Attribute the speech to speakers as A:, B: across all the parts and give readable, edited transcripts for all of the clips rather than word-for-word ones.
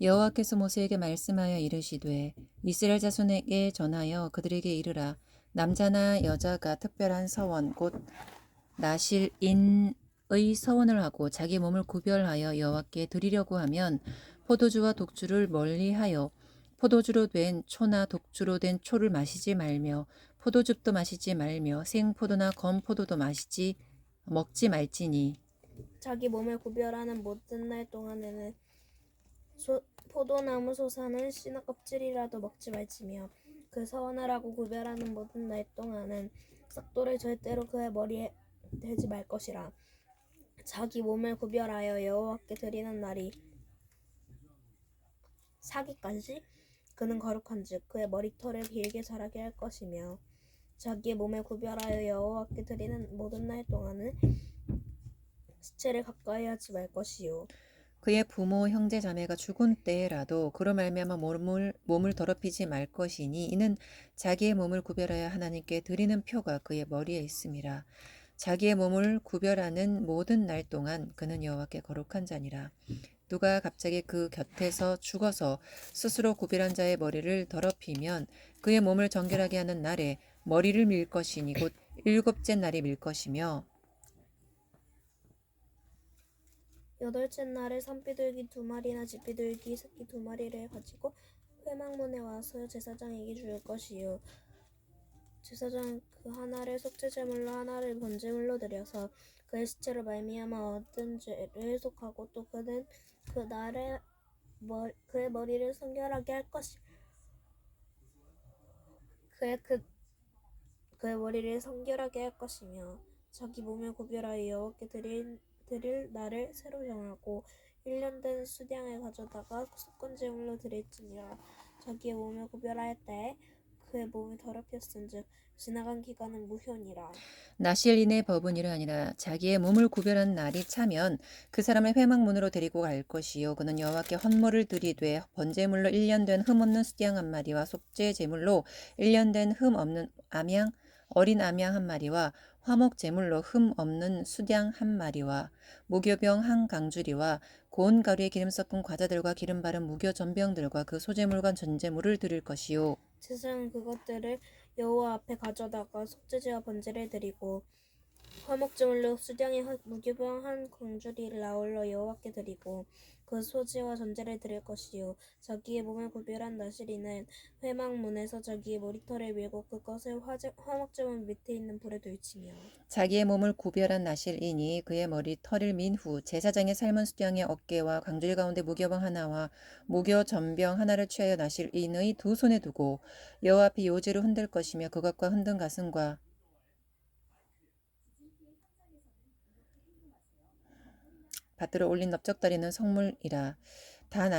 A: 여호와께서 모세에게 말씀하여 이르시되 이스라엘 자손에게 전하여 그들에게 이르라. 남자나 여자가 특별한 서원 곧 나실인의 서원을 하고 자기 몸을 구별하여 여호와께 드리려고 하면 포도주와 독주를 멀리하여 포도주로 된 초나 독주로 된 초를 마시지 말며 포도즙도 마시지 말며 생포도나 검포도도 먹지 말지니
B: 자기 몸을 구별하는 모든 날 동안에는 포도나무 솟아는 씨나 껍질이라도 먹지 말지며 그 서원을 하고 구별하는 모든 날 동안은 싹돌을 절대로 그의 머리에 대지 말 것이라. 자기 몸을 구별하여 여호와께 드리는 날이 사기까지 그는 거룩한즉 그의 머리털을 길게 자라게 할 것이며 자기의 몸을 구별하여 여호와께 드리는 모든 날 동안은 시체를 가까이 하지 말 것이요
A: 그의 부모 형제 자매가 죽은 때라도 그로 말미암아 몸을 더럽히지 말 것이니 이는 자기의 몸을 구별하여 하나님께 드리는 표가 그의 머리에 있음이라. 자기의 몸을 구별하는 모든 날 동안 그는 여호와께 거룩한 자니라. 누가 갑자기 그 곁에서 죽어서 스스로 구별한 자의 머리를 더럽히면 그의 몸을 정결하게 하는 날에 머리를 밀 것이니 곧 일곱째 날이 밀 것이며
B: 여덟째 날에 산비둘기 2마리나 집비둘기 새끼 2마리를 가지고 회막문에 와서 제사장에게 줄 것이요 제사장은 그 하나를 속죄제물로 하나를 번제물로 드려서 그의 시체로 말미암아 얻은 죄를 속하고 또 그는 그 날에 그의 머리를 성결하게 할 것이 그의 머리를 성결하게 할 것이며 자기 몸을 구별하여 여호와께 드릴 날을 새로 정하고 1년 된 수량을 가져다가 속건제물로 드릴지니라. 자기의 몸을 구별할 때에 그의 몸이 더럽혔은즉 지나간 기간은 무효니라.
A: 나실인의 법은 이러하니라. 자기의 몸을 구별한 날이 차면 그 사람을 회막문으로 데리고 갈 것이요 그는 여호와께 헌물을 드리되 번제물로 1년 된 흠 없는 수양 한 마리와 속죄 제물로 1년 된 흠 없는 어린 암양 한 마리와 화목 제물로 흠 없는 수양 한 마리와 무교병 한 강주리와 고운 가루에 기름 섞은 과자들과 기름 바른 무교 전병들과 그 소제물과 전제물을 드릴 것이요
B: 제사장은 그것들을 여호와 앞에 가져다가 속죄제와 번제를 드리고 화목제물로 수량의 무교병 한 광주리를 아울러 여호와께 드리고 그 소제와 전제를 드릴 것이요 자기의 몸을 구별한 나실이는 회막문에서 자기의 머리털을 밀고 그것을 화목제물 밑에 있는 불에 돌치며
A: 자기의 몸을 구별한 나실이니 그의 머리 털을 민 후 제사장의 삶은 수양의 어깨와 광주리 가운데 무교병 하나와 무교 전병 하나를 취하여 나실인의 두 손에 두고 여호와 앞에 요제로 흔들 것이며 그것과 흔든 가슴과 받들어 올린 넓적다리는 성물이라 다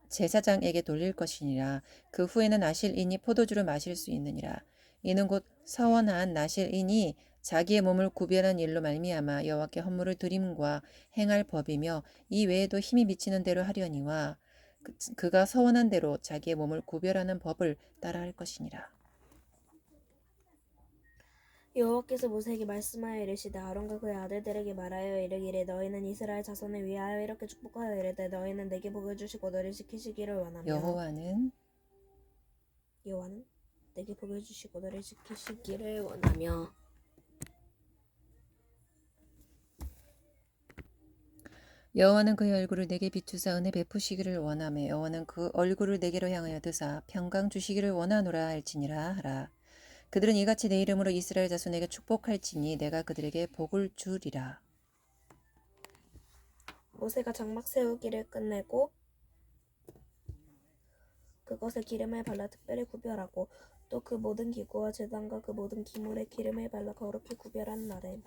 A: 제사장에게 돌릴 것이니라. 그 후에는 나실인이 포도주를 마실 수 있느니라. 이는 곧 서원한 나실인이 자기의 몸을 구별한 일로 말미암아 여호와께 헌물을 드림과 행할 법이며 이 외에도 힘이 미치는 대로 하려니와 그가 서원한 대로 자기의 몸을 구별하는 법을 따라할 것이니라.
B: 여호와께서 모세에게 말씀하여 이르시되 아론과 그의 아들들에게 말하여 이르기를 너희는 이스라엘 자손을 위하여 이렇게 축복하여 이르되 너희는 내게 복을 주시고 너를 지키시기를 원하며
A: 여호와는
B: 내게 복을 주시고 너를 지키시기를 원하며
A: 여호와는 그의 얼굴을 내게 비추사 은혜 베푸시기를 원하며 여호와는 그 얼굴을 내게로 향하여 드사 평강 주시기를 원하노라 할지니라 하라. 그들은 이같이 내 이름으로 이스라엘 자손에게 축복할지니 내가 그들에게 복을 주리라.
B: 모세가 장막 세우기를 끝내고 그것에 기름을 발라 특별히 구별하고 또 그 모든 기구와 제단과 그 모든 기물에 기름을 발라 거룩히 구별한 날에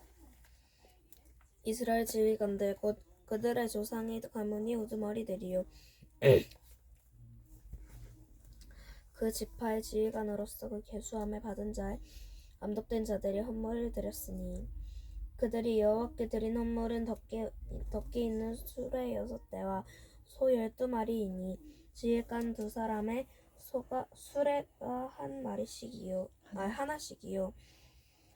B: 이스라엘 지휘관들 곧 그들의 조상의 가문이 우두머리들이요 그 지파의 지휘관으로서 그 계수함을 받은 자의 암독된 자들이 헌물을 드렸으니 그들이 여호와께 드린 헌물은 덮개 있는 수레 6대와 소 12마리이니 지휘관 2사람의 수레가 하나씩이요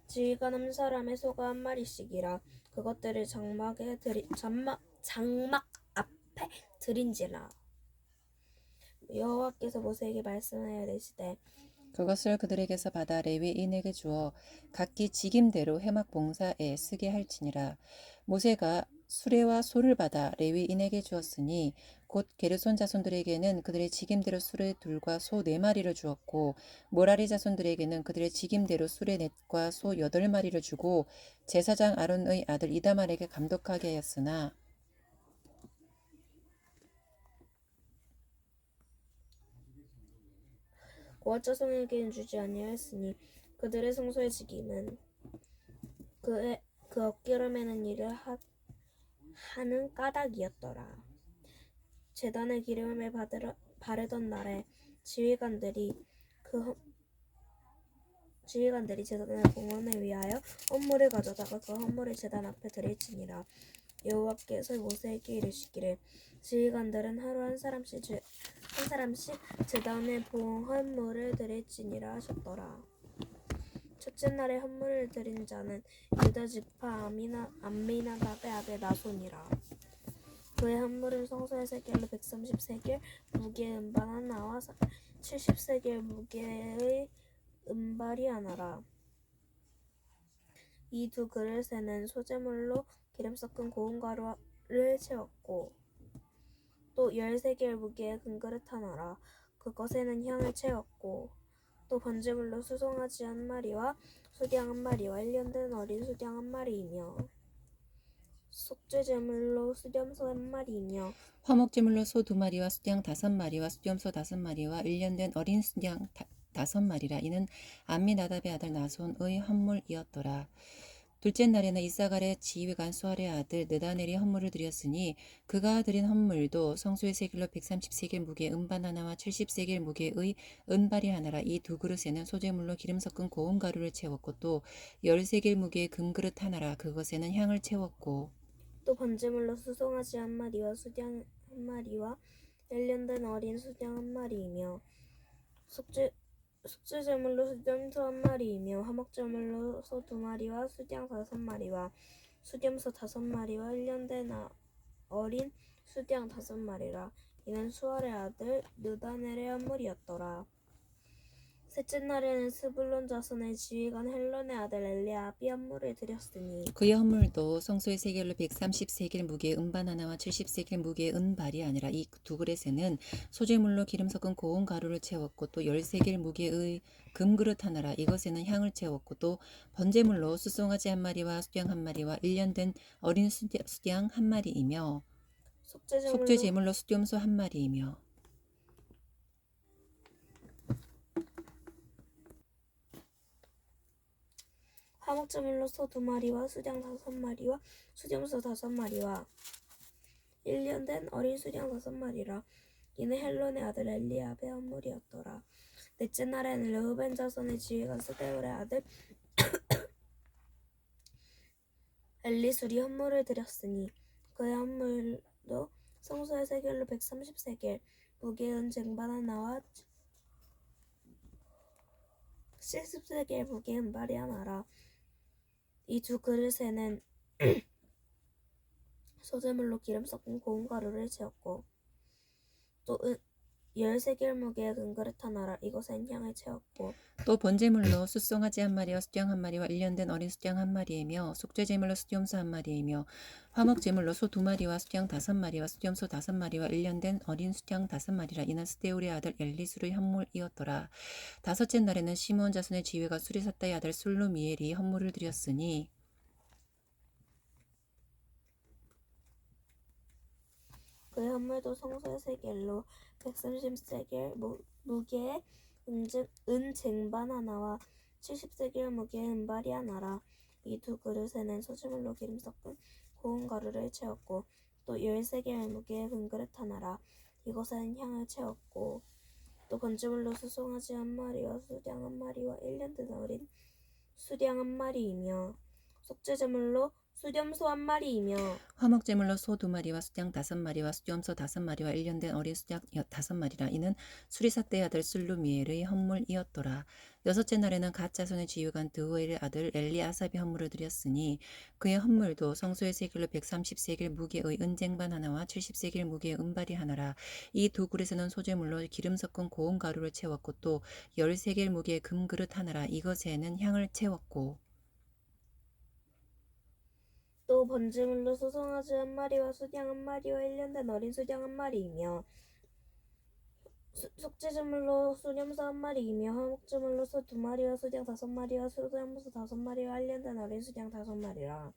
B: 지휘관 1사람의 소가 1마리씩이라 그것들을 장막 앞에 드린지라 여호와께서 모세에게 말씀하여 이르시되
A: 그것을 그들에게서 받아 레위인에게 주어 각기 직임대로 회막 봉사에 쓰게 할지니라. 모세가 수레와 소를 받아 레위인에게 주었으니 곧 게르손 자손들에게는 그들의 직임대로 수레 둘과 소 4마리를 주었고 모라리 자손들에게는 그들의 직임대로 수레 넷과 소 8마리를 주고 제사장 아론의 아들 이다말에게 감독하게 하였으나
B: 고앗 자손에게는 주지 아니하였으니 그들의 성소의 직임은 그 어깨로 매는 일을 하는 까닭이었더라. 제단에 기름을 바르던 날에 지휘관들이 제단의 봉헌을 위하여 헌물을 가져다가 그 헌물을 제단 앞에 드릴지니라. 여호와께서 모세에게 이르시기를 지휘관들은 하루 한 사람씩 제단의 봉헌물을 드릴지니라 하셨더라. 첫째 날에 헌물을 드린 자는 유다 지파 암미나답의 아들 나손이라. 그의 헌물은 성소의 세겔로 130세겔 무게의 은발 하나와 70세겔 무게의 은발이 하나라. 이 두 그릇에는 소재물로 기름 섞은 고운 가루를 채웠고 또 10세겔 무게의 금그릇 하나라. 그것에는 향을 채웠고 또 번제물로 수송아지 1마리와 수양 1마리와 1년 된 어린 수양 1마리이며 속죄제물로 수염소 1마리이며
A: 화목제물로 소 2마리와 수양 5마리와 수염소 5마리와 1년 된 어린 수양 5마리라. 이는 암미나답의 아들 나손의 헌물이었더라. 둘째 날에는 이사갈의 지휘관 수알의 아들 느다넬이 헌물을 드렸으니 그가 드린 헌물도 성소의 세겔로 130세겔 무게의 은반 하나와 70세겔 무게의 은발이 하나라. 이 두 그릇에는 소재물로 기름 섞은 고운 가루를 채웠고 또 10세겔 무게의 금그릇 하나라. 그것에는 향을 채웠고
B: 또 번제물로 수송아지 1마리와 수양 1마리와 1년 된 어린 수양 1마리이며 속죄제물로 수염소 1마리이며 화목제물로 소 2마리와 수양 5마리와 수염소 5마리와 1년 된 어린 수양 5마리라. 이는 수알의 아들 느다넬의 헌물이었더라. 셋째 날에는 스불론 자손의 지휘관 헬론의 아들 엘리압이 헌물을 드렸으니
A: 그의 헌물도 성소의 세겔로 130세겔 무게의 은반 하나와 70세겔 무게의 은발이 아니라. 이 두 그릇에는 소재물로 기름 섞은 고운 가루를 채웠고 또 10세겔 무게의 금그릇 하나라. 이것에는 향을 채웠고 또 번제물로 수송아지 1마리와 수양 1마리와 1년 된 어린 수양 1마리이며 속죄제물로 수염소 1마리이며
B: 화목제물로 소 2마리와 수양 5마리와 수염소 5마리와 1년 된 어린 수양 5마리라. 이는 헬론의 아들 엘리압의 헌물이었더라. 넷째 날에는 르우벤 자손의 지휘관 스데울의 아들 엘리술이 헌물을 드렸으니 그의 헌물도 성소의 세겔로 130세겔 무게의 은쟁반 하나와 70세겔 무게의 은발이 하나라. 이 두 그릇에는 소재물로 기름 섞은 고운 가루를 채웠고 또 10세겔 무게의 금그릇 하나라. 이것엔 향을 채웠고
A: 또 번제물로 숫송아지 1마리와 수양 1마리와 1년 된 어린 수양 1마리이며 속죄제물로 수염소 1마리이며 화목제물로 소 2마리와 수양 5마리와 수염소 5마리와 1년 된 어린 수양 5마리라. 이는 스데울의 아들 엘리술의 헌물이었더라. 다섯째 날에는 시므온 자손의 지휘관 수리사다의 아들 술루미엘이 헌물을 드렸으니
B: 그의 헌물도 성소의 세겔로 130세겔 무게의 은쟁반 하나와 70세겔 무게의 은발이 하나라. 이 두 그릇에는 소재물로 기름 섞은 고운 가루를 채웠고 또 10세겔 무게의 금그릇 하나라. 이것에는 향을 채웠고 또 번제물로 수송아지 1마리와 수양 1마리와 1년 된 어린 수양 1마리이며 속죄제물로 수렴소 한 마리이며
A: 화목제물로 소 2마리와 수양 5마리와 수염소 5마리와 일년된 어린 수양 5마리라. 이는 수리사 때 아들 술루미엘의 헌물이었더라. 여섯째 날에는 갓 자손의 지휘관 드후엘의 아들 엘리아삽이 헌물을 드렸으니 그의 헌물도 성소의 세겔로 130세겔 무게의 은쟁반 하나와 70세겔 무게의 은발이 하나라. 이 두 그릇에는 소제물로 기름 섞은 고운 가루를 채웠고 또 10세겔 무게의 금그릇 하나라. 이것에는 향을 채웠고
B: 또 번제물로 소송아지 한 마리와 수양 한 마리와 일년된 어린 수양 한 마리이며 속죄제물로 수염소 한 마리이며 화목제물로 소 2마리와 수양 5마리와 수염소 5마리와 일년된 어린 수양 5마리라.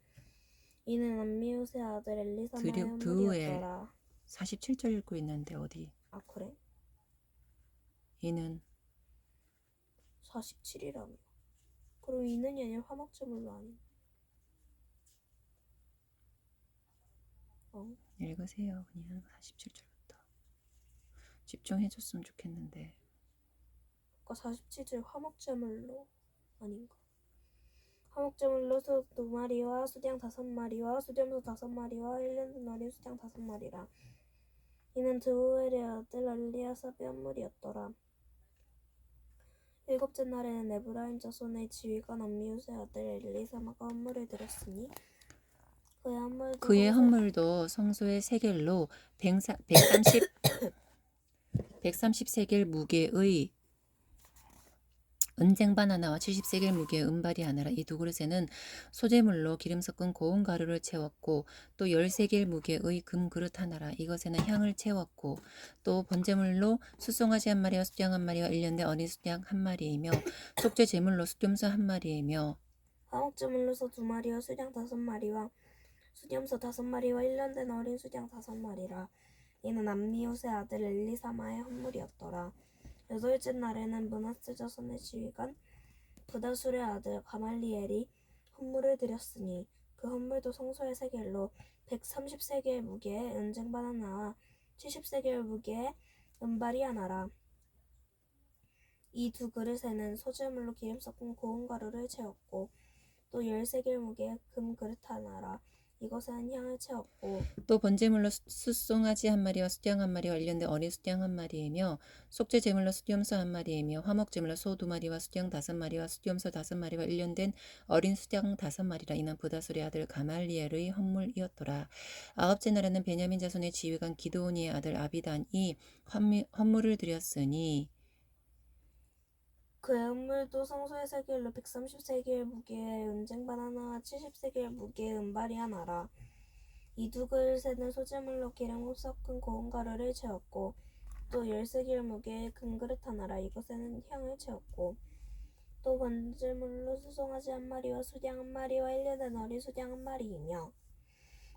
B: 이는 암미우스의 아들 엘리사마의
A: 드우엘
B: 헌물이었더라.
A: 47절 읽고 있는데 어디?
B: 아 그래?
A: 이는
B: 47이라며. 그럼 이는이 아니라 화목제물로 아니?
A: 읽으세요. 그냥 47절부터. 집중해줬으면 좋겠는데.
B: 그러니까 47절 화목제물로 아닌가? 화목제물로 소 2마리와 수양 5마리와 수염소 5마리와 1년된 어린 수양 5마리라. 이는 드우엘의 아들 엘리아삽의 헌물이었더라. 일곱째 날에는 에브라임 자손의 지휘관 암미우스의 아들 엘리사마가 헌물을 드렸으니
A: 그의 헌물도 성소의 세겔로 130세겔 무게의 은쟁반 하나와 70세겔 무게의 은발이 하나라. 이 두 그릇에는 소제물로 기름 섞은 고운 가루를 채웠고 또 10세겔 무게의 금그릇 하나라. 이것에는 향을 채웠고 또 번제물로 숫송아지 한 마리와 수양 한 마리와 일년된 어린 수양 한 마리이며 속죄 제물로 수염소 한 마리이며
B: 화목제물로 소 2마리와 수양 5마리와 수염소 5마리와 1년된 어린 수양 5마리라. 이는 암미옷의 아들 엘리사마의 헌물이었더라. 여덟째 날에는 므낫세 자손의 지휘관 부다술의 아들 가말리엘이 헌물을 드렸으니 그 헌물도 성소의 세겔로 130세겔 무게의 은쟁반 하나와 70세겔 무게의 은발이 하나라. 이 두 그릇에는 소재물로 기름 섞은 고운 가루를 채웠고 또 10세겔 무게의 금그릇 하나라. 이것에는 향을 채웠고
A: 또 번제물로 숫송아지 한 마리와 수양 한 마리와 일년된 어린 수양 한 마리이며 속죄 제물로 수염소 한 마리이며 화목제물로 소 2마리와 수양 5마리와 수염소 5마리와 일년된 어린 수양 5마리라. 이는 부다술의 아들 가말리엘의 헌물이었더라. 아홉째 날에는 베냐민 자손의 지휘관 기드오니의 아들 아비단이 헌물을 드렸으니
B: 그의 헌물도 성소의 세겔로 130세겔 무게의 은쟁반 하나와 70세겔 무게의 은발이 하나라. 이 두 그릇에는 소재물로 기름 섞은 고운 가루를 채웠고 또 10세겔 무게의 금그릇 하나라. 이것에는 향을 채웠고 또 번제물로 수송아지 한 마리와 수양 한 마리와 1년된 어린 수양 한 마리이며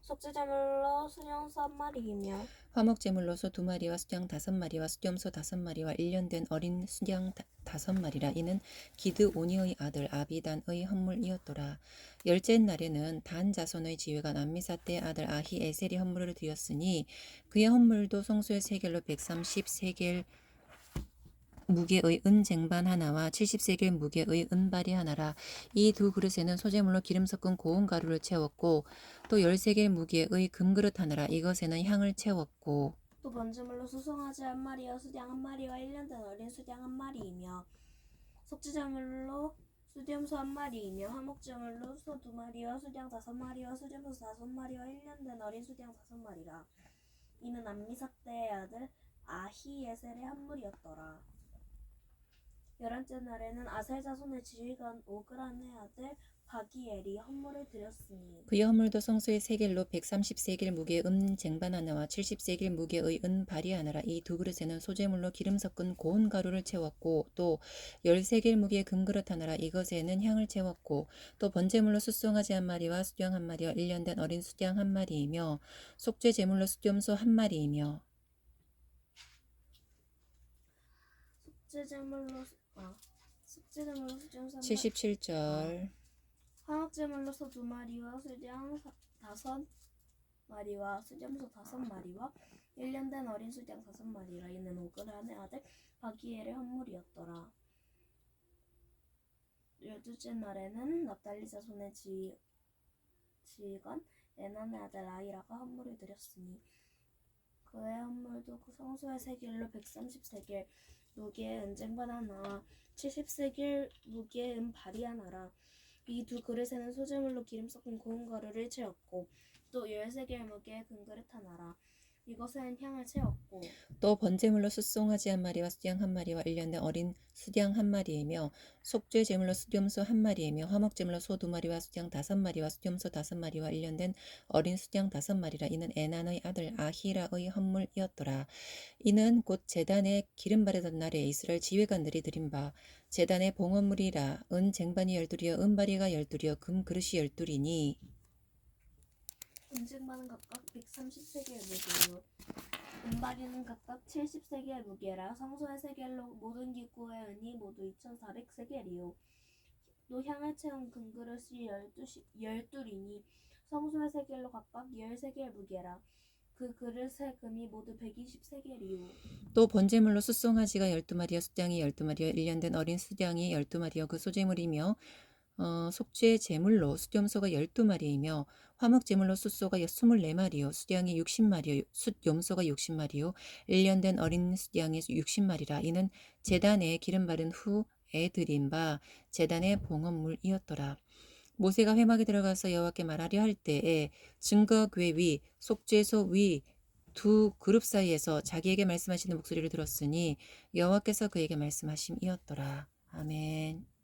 B: 속죄제물로 수염소 한 마리이며
A: 화목제물로 소 2마리와 수양 5마리와 수염소 5마리와 일년된 어린 수양 5마리라. 이는 기드오니의 아들 아비단의 헌물이었더라. 열째 날에는 단 자손의 지휘관 암미사떼의 아들 아히에셀이 헌물을 드렸으니 그의 헌물도 성소의 세겔로 130세겔 무게의 은쟁반 하나와 70세겔 무게의 은발이 하나라. 이 두 그릇에는 소재물로 기름 섞은 고운 가루를 채웠고 또 10세겔 무게의 금그릇 하나라. 이것에는 향을 채웠고
B: 또 번제물로 수송아지 한 마리와 수양 한 마리와 1년된 어린 수양 한 마리이며 속죄제물로 수염소 한 마리이며 화목제물로 소 2마리와 수양 5마리와 수염소 5마리와 1년된 어린 수양 5마리라. 이는 암미사떼의 아들 아히에셀의 헌물이었더라. 열한째 날에는 아셀 자손의 지휘관 오그란의 아들 바기엘이 헌물을 드렸으니
A: 그의 헌물도 성소의 세겔로 130세겔 무게의 은쟁반 하나와 70세겔 무게의 은발이 하나라. 이 두 그릇에는 소재물로 기름 섞은 고운 가루를 채웠고 또 10세겔 무게의 금그릇 하나라. 이것에는 향을 채웠고 또 번제물로 숫송아지 한 마리와 수양 한 마리와 일년된 어린 수양 한 마리이며 속죄 제물로 수염소 한 마리이며
B: 속죄제물로 수염소 한
A: 77절
B: 화목제물로 소 2마리와 수양 5마리와 수염소 5마리와 1년된 어린 수양 5마리라. 이는 오그란의 아들 바기엘의 헌물이었더라. 열둘째 날에는 납달리 자손의 지휘관 에난의 아들 아히라가 헌물을 드렸으니 그의 헌물도 그 성소의 세겔로 130세겔 무게의 은쟁반 하나와 70세겔 무게의 은발이 하나라. 이 두 그릇에는 소재물로 기름 섞은 고운 가루를 채웠고 또 10세겔 무게의 금그릇 하나라. 이것에는 향을 채웠고
A: 또 번제물로 숫송아지 한 마리와 수양 한 마리와 1년 된 어린 수양 한 마리이며 속죄 제물로 수염소 한 마리이며 화목제물로 소 2마리와 수양 5마리와 수염소 5마리와 1년 된 어린 수양 5마리라. 이는 에난의 아들 아히라의 헌물이었더라. 이는 곧 제단에 기름 바르던 날에 이스라엘 지휘관들이 드린 바 제단의 봉헌물이라. 은 쟁반이 12이여 은바리가 12이여 금 그릇이 12이니
B: 은쟁반은 각각 130세겔 무게요. 은발이는 각각 70세겔 무게라. 성소의 세겔로 모든 기구의 은이 모두 2400세겔이요. 또 향을 채운 금그릇이 12이니 성소의 세겔로 각각 10세겔 무게라. 그 그릇의 금이 모두 120세겔이요.
A: 또 번제물로 숫송아지가 12마리여 수양이 12마리여 1년 된 어린 수양이 12마리여 그 소제물이며 속죄 제물로 숫염소가 12마리이며 화목 제물로 숫소가 24마리요 수양이 60마리요 숫염소가 60마리요 1년 된 어린 수양이 60마리라. 이는 제단에 기름 바른 후에 드린 바 제단의 봉헌물이었더라. 모세가 회막에 들어가서 여호와께 말하려 할 때에 증거궤 위 속죄소 위 두 그룹 사이에서 자기에게 말씀하시는 목소리를 들었으니 여호와께서 그에게 말씀하심이었더라. 아멘.